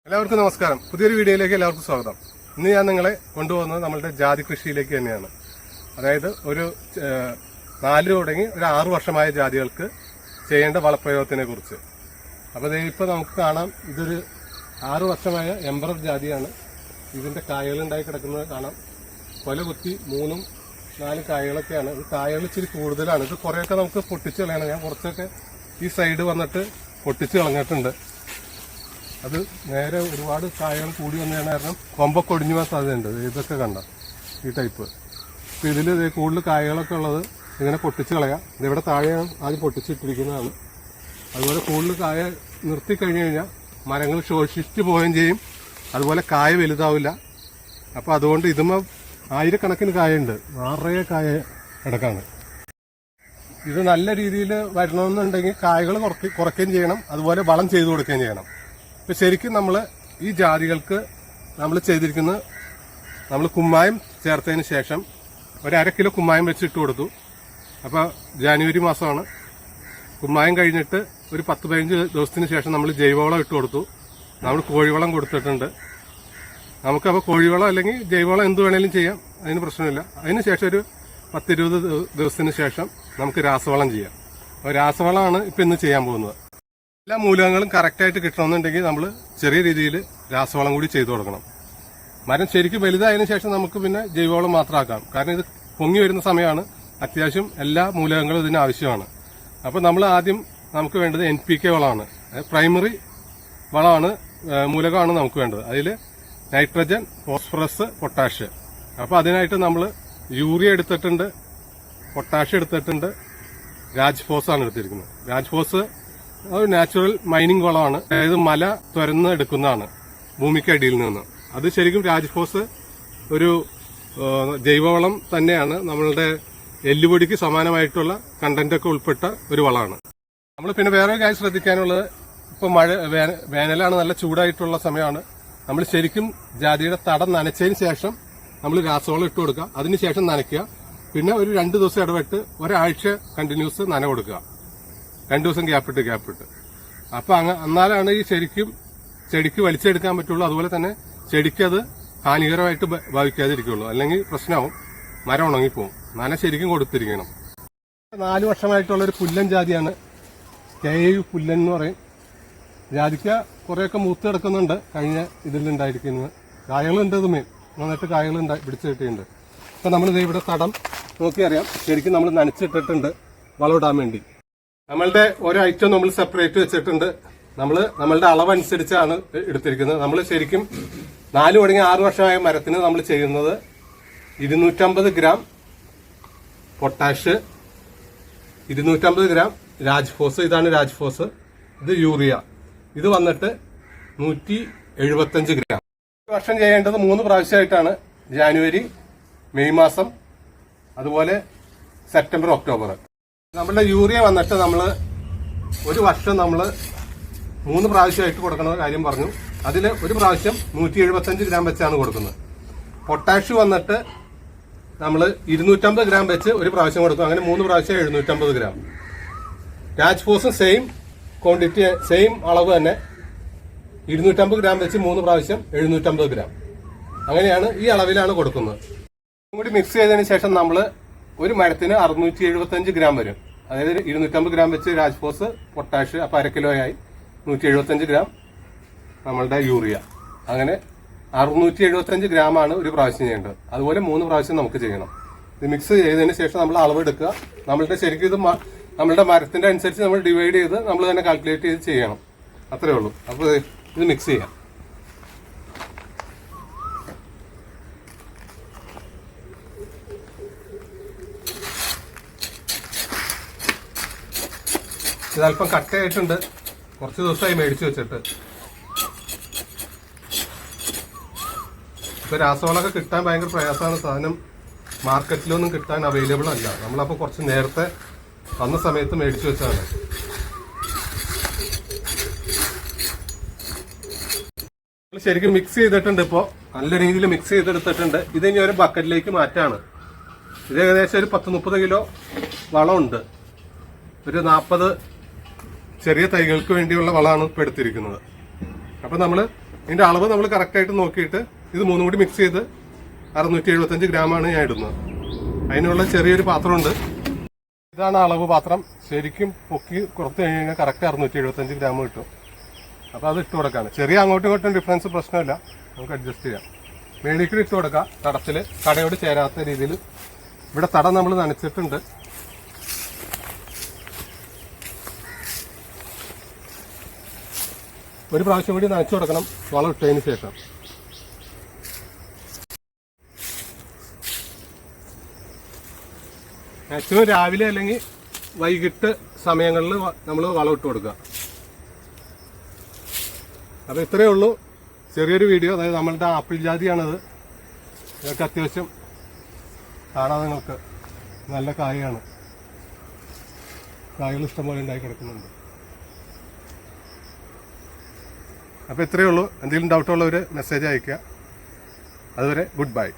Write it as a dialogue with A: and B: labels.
A: എല്ലാവർക്കും നമസ്കാരം. പുതിയൊരു വീഡിയോയിലേക്ക് എല്ലാവർക്കും സ്വാഗതം. ഇന്ന് ഞാൻ നിങ്ങളെ കൊണ്ടുപോകുന്നത് നമ്മളുടെ ജാതി കൃഷിയിലേക്ക് തന്നെയാണ്. അതായത് ഒരു 4 തുടങ്ങി ഒരു 6 വർഷമായ ജാതികൾക്ക് ചെയ്യേണ്ട വളപ്രയോഗത്തിനെ കുറിച്ച്. അപ്പോൾ ഇപ്പോൾ നമുക്ക് കാണാം, ഇതൊരു 6 വർഷമായ എംബറർ ജാതിയാണ്. ഇതിന്റെ കായകളുണ്ടായി കിടക്കുന്നത് കാണാം. കൊല കുത്തി 3-4 കായകളൊക്കെയാണ്. ഇത് കായകൾ ഇച്ചിരി കൂടുതലാണ്. ഇത് കുറേയൊക്കെ നമുക്ക് പൊട്ടിച്ച് കളയണം. ഞാൻ കുറച്ചൊക്കെ ഈ സൈഡ് വന്നിട്ട് പൊട്ടിച്ച് കളഞ്ഞിട്ടുണ്ട്. അത് നേരെ ഒരുപാട് കായകൾ കൂടി വന്നതാണ് കാരണം കൊമ്പൊക്കെ ഒടിഞ്ഞു പോകാൻ സാധ്യതയുണ്ട്. ഇതൊക്കെ കണ്ട ഈ ടൈപ്പ്. അപ്പോൾ ഇതിൽ കൂടുതൽ കായകളൊക്കെ ഉള്ളത് ഇങ്ങനെ പൊട്ടിച്ച് കളയാം. ഇതിവിടെ താഴെയാണ് ആദ്യം പൊട്ടിച്ചിട്ടിരിക്കുന്നതാണ്. അതുപോലെ കൂടുതൽ കായ നിർത്തിക്കഴിഞ്ഞു കഴിഞ്ഞാൽ മരങ്ങൾ ശോഷിച്ച് പോവുകയും ചെയ്യും. അതുപോലെ കായ വലുതാവില്ല. അപ്പോൾ അതുകൊണ്ട് ഇതുമ്പോൾ 1000കണക്കിന് കായുണ്ട്. നിറയെ കായ കിടക്കാണ്. ഇത് നല്ല രീതിയിൽ വരണമെന്നുണ്ടെങ്കിൽ കായകൾ കുറയ്ക്കുകയും ചെയ്യണം. അതുപോലെ വളം ചെയ്തു കൊടുക്കുകയും ചെയ്യണം. ഇപ്പം ശരിക്കും നമ്മൾ ഈ ജാതികൾക്ക് നമ്മൾ ചെയ്തിരിക്കുന്നത്, നമ്മൾ കുമ്മായം ചേർത്തതിന് ശേഷം 1/2 കിലോ കുമ്മായം വെച്ചിട്ട് കൊടുത്തു. അപ്പോൾ ജാനുവരി മാസമാണ്. കുമ്മായം കഴിഞ്ഞിട്ട് ഒരു 10-15 ദിവസത്തിന് ശേഷം നമ്മൾ ജൈവവളം ഇട്ട് കൊടുത്തു. നമ്മൾ കോഴിവളം കൊടുത്തിട്ടുണ്ട്. നമുക്കപ്പോൾ കോഴിവളം അല്ലെങ്കിൽ ജൈവവളം എന്ത് വേണേലും ചെയ്യാം, അതിന് പ്രശ്നമില്ല. അതിന് ശേഷം ഒരു 10-20 ദിവസത്തിന് ശേഷം നമുക്ക് രാസവളം ചെയ്യാം. അപ്പോൾ രാസവളമാണ് ഇപ്പം ഇന്ന് ചെയ്യാൻ പോകുന്നത്. എല്ലാ മൂലകങ്ങളും കറക്റ്റായിട്ട് കിട്ടണമെന്നുണ്ടെങ്കിൽ നമ്മൾ ചെറിയ രീതിയിൽ രാസവളം കൂടി ചെയ്തു കൊടുക്കണം. മരം ശരിക്കും വലുതായതിനു ശേഷം നമുക്ക് പിന്നെ ജൈവവളം മാത്രമാക്കാം. കാരണം ഇത് പൊങ്ങി വരുന്ന സമയമാണ്. അത്യാവശ്യം എല്ലാ മൂലകങ്ങളും ഇതിന് ആവശ്യമാണ്. അപ്പോൾ നമ്മൾ ആദ്യം നമുക്ക് വേണ്ടത് NPK വളമാണ്. പ്രൈമറി വളമാണ്, മൂലകമാണ് നമുക്ക് വേണ്ടത്. അതിൽ നൈട്രജൻ, ഫോസ്ഫറസ്, പൊട്ടാഷ്. അപ്പോൾ അതിനായിട്ട് നമ്മൾ യൂറിയ എടുത്തിട്ടുണ്ട്, പൊട്ടാഷ് എടുത്തിട്ടുണ്ട്, രാജ്ഫോസാണ് എടുത്തിരിക്കുന്നത്. രാജ്ഫോസ് ഒരു നാച്ചുറൽ മൈനിങ് വളമാണ്. അതായത് മല തുരന്ന് എടുക്കുന്നതാണ് ഭൂമിക്കടിയിൽ നിന്ന്. അത് ശരിക്കും രാജ്ഫോസ് ഒരു ജൈവവളം തന്നെയാണ്. നമ്മളുടെ എല്ലുപൊടിക്ക് സമാനമായിട്ടുള്ള കണ്ടന്റൊക്കെ ഉൾപ്പെട്ട ഒരു വളമാണ്. നമ്മൾ പിന്നെ വേറെ കാര്യം ശ്രദ്ധിക്കാനുള്ളത്, ഇപ്പോൾ വേനലാണ്, നല്ല ചൂടായിട്ടുള്ള സമയമാണ്. നമ്മൾ ശരിക്കും ജാതിയുടെ തടം നനച്ചതിന് ശേഷം നമ്മൾ രാസവളം ഇട്ട് കൊടുക്കുക. അതിനുശേഷം നനയ്ക്കുക. പിന്നെ ഒരു 2 ദിവസം ഇടവിട്ട് ഒരാഴ്ച കണ്ടിന്യൂസ് നന കൊടുക്കുക. 2 ദിവസം ഗ്യാപ്പിട്ട്. അപ്പൊ എന്നാലാണ് ഈ ശരിക്കും ചെടിക്ക് വലിച്ചെടുക്കാൻ പറ്റുള്ളൂ. അതുപോലെ തന്നെ ചെടിക്ക് അത് ഹാനികരമായിട്ട് ഭാവിക്കാതിരിക്കുള്ളൂ. അല്ലെങ്കിൽ പ്രശ്നമാവും, മരം ഉണങ്ങിപ്പോവും. നന ശരിക്കും കൊടുത്തിരിക്കണം. 4 വർഷമായിട്ടുള്ള ഒരു പുല്ലൻ ജാതിയാണ്. KU പുല്ലൻ എന്ന് പറയും. ജാതിക്ക കുറേയൊക്കെ മൂത്ത് കിടക്കുന്നുണ്ട്. കഴിഞ്ഞ ഇതിലുണ്ടായിരിക്കുന്നത് കായകളുണ്ട്. ഇത് നന്നായിട്ട് കായകൾ പിടിച്ചു കിട്ടിയിട്ടുണ്ട്. അപ്പൊ നമ്മൾ ഇവിടെ തടം നോക്കിയറിയാം. ശരിക്കും നമ്മൾ നനച്ചിട്ടിട്ടുണ്ട് വളമിടാൻ വേണ്ടി. നമ്മളുടെ ഓരോ ഐറ്റം നമ്മൾ സെപ്പറേറ്റ് വെച്ചിട്ടുണ്ട്. നമ്മളുടെ അളവനുസരിച്ചാണ് എടുത്തിരിക്കുന്നത്. നമ്മൾ ശരിക്കും 4 തുടങ്ങി 6 വർഷമായ മരത്തിന് നമ്മൾ ചെയ്യുന്നത് 250 ഗ്രാം പൊട്ടാഷ്, 250 ഗ്രാം രാജ്ഫോസ്. ഇതാണ് രാജ്ഫോസ്. ഇത് യൂറിയ. ഇത് വന്നിട്ട് 175 ഗ്രാം. ഈ വർഷം ചെയ്യേണ്ടത് 3 പ്രാവശ്യമായിട്ടാണ്. ജാനുവരി, മെയ് മാസം, അതുപോലെ സെപ്റ്റംബർ, ഒക്ടോബർ. നമ്മളുടെ യൂറിയ വന്നിട്ട് നമ്മൾ ഒരു വർഷം നമ്മൾ 3 പ്രാവശ്യമായിട്ട് കൊടുക്കുന്ന കാര്യം പറഞ്ഞു. അതിൽ ഒരു പ്രാവശ്യം 175 ഗ്രാം വെച്ചാണ് കൊടുക്കുന്നത്. പൊട്ടാഷ് വന്നിട്ട് നമ്മൾ 250 ഗ്രാം വെച്ച് ഒരു പ്രാവശ്യം കൊടുക്കും. അങ്ങനെ 3 പ്രാവശ്യം 750 ഗ്രാം. രാജ്ഫോസും സെയിം ക്വാണ്ടിറ്റി, സെയിം അളവ് തന്നെ, 250 ഗ്രാം വെച്ച് 3 പ്രാവശ്യം 750 ഗ്രാം. അങ്ങനെയാണ് ഈ അളവിലാണ് കൊടുക്കുന്നത്. കൂടി മിക്സ് ചെയ്തതിന് ശേഷം നമ്മൾ ഒരു മരത്തിന് 675 ഗ്രാം വരും. അതായത് 250 ഗ്രാം വെച്ച് രാജ്ഫോസ്, പൊട്ടാഷ്. അപ്പോൾ 1/2 കിലോയായി 175 ഗ്രാം നമ്മളുടെ യൂറിയ. അങ്ങനെ 675 ഗ്രാമാണ് ഒരു പ്രാവശ്യം ചെയ്യേണ്ടത്. അതുപോലെ 3 പ്രാവശ്യം നമുക്ക് ചെയ്യണം. ഇത് മിക്സ് ചെയ്തതിന് ശേഷം നമ്മൾ അളവെടുക്കുക. നമ്മളുടെ ശരിക്കും ഇത് നമ്മളുടെ മരത്തിന്റെ അനുസരിച്ച് നമ്മൾ ഡിവൈഡ് ചെയ്ത് നമ്മൾ തന്നെ കാൽക്കുലേറ്റ് ചെയ്ത് ചെയ്യണം. അത്രേ ഉള്ളൂ. അപ്പോൾ ഇത് മിക്സ് ചെയ്യാം. ഇതല്പം കട്ടയായിട്ടുണ്ട്. കുറച്ച് ദിവസമായി മേടിച്ചു വെച്ചിട്ട്. ഇപ്പൊ രാസവളമൊക്കെ കിട്ടാൻ ഭയങ്കര പ്രയാസമാണ്. സാധനം മാർക്കറ്റിലൊന്നും കിട്ടാൻ അവൈലബിൾ അല്ല. നമ്മളപ്പോൾ കുറച്ച് നേരത്തെ വന്ന സമയത്ത് മേടിച്ചു വെച്ചാണ്. ശരിക്കും മിക്സ് ചെയ്തിട്ടുണ്ട്. ഇപ്പോൾ നല്ല രീതിയിൽ മിക്സ് ചെയ്തെടുത്തിട്ടുണ്ട്. ഇതിനി ഒരു ബക്കറ്റിലേക്ക് മാറ്റാണ്. ഇത് ഏകദേശം ഒരു 10-30 കിലോ വളമുണ്ട്. ഒരു 40 ചെറിയ തൈകൾക്ക് വേണ്ടിയുള്ള വളമാണ് ഇപ്പോൾ എടുത്തിരിക്കുന്നത്. അപ്പോൾ നമ്മൾ ഇതിൻ്റെ അളവ് നമ്മൾ കറക്റ്റായിട്ട് നോക്കിയിട്ട് ഇത് മൂന്നും കൂടി മിക്സ് ചെയ്ത് 675 ഗ്രാമാണ് ഞാൻ ഇടുന്നത്. അതിനുള്ള ചെറിയൊരു പാത്രമുണ്ട്. ഇതാണ് അളവ് പാത്രം. ശരിക്കും പൊക്കി കുറച്ച് കഴിഞ്ഞ് കഴിഞ്ഞാൽ കറക്റ്റ് 675 ഗ്രാം കിട്ടും. അപ്പോൾ അത് ഇട്ട് കൊടുക്കാണ്. ചെറിയ അങ്ങോട്ടും ഇങ്ങോട്ടും ഡിഫറൻസ് പ്രശ്നമില്ല, നമുക്ക് അഡ്ജസ്റ്റ് ചെയ്യാം. മേളിക്കൂടി ഇട്ട് കൊടുക്കുക. തടത്തിൽ കടയോട് ചേരാത്ത രീതിയിൽ. ഇവിടെ തടം നമ്മൾ നനച്ചിട്ടുണ്ട്. ഒരു പ്രാവശ്യം കൂടി നനച്ചു കൊടുക്കണം വളം ഇട്ടതിന് ശേഷം. മാക്സിമം രാവിലെ അല്ലെങ്കിൽ വൈകിട്ട് സമയങ്ങളിൽ നമ്മൾ വളം ഇട്ട് കൊടുക്കുക. അപ്പോൾ ഇത്രയേ ഉള്ളൂ ചെറിയൊരു വീഡിയോ. അതായത് നമ്മളുടെ ആപ്പിൾ ജാതിയാണത്. ഇതൊക്കെ അത്യാവശ്യം കാണാൻ നിങ്ങൾക്ക് നല്ല കായാണ്. കായകൾ ഇഷ്ടംപോലെ ഉണ്ടായി കിടക്കുന്നുണ്ട്. അപ്പോൾ ഇത്രയേ ഉള്ളൂ. എന്തെങ്കിലും ഡൗട്ടുള്ളവർ മെസ്സേജ് അയയ്ക്കുക. അതുവരെ ഗുഡ് ബൈ.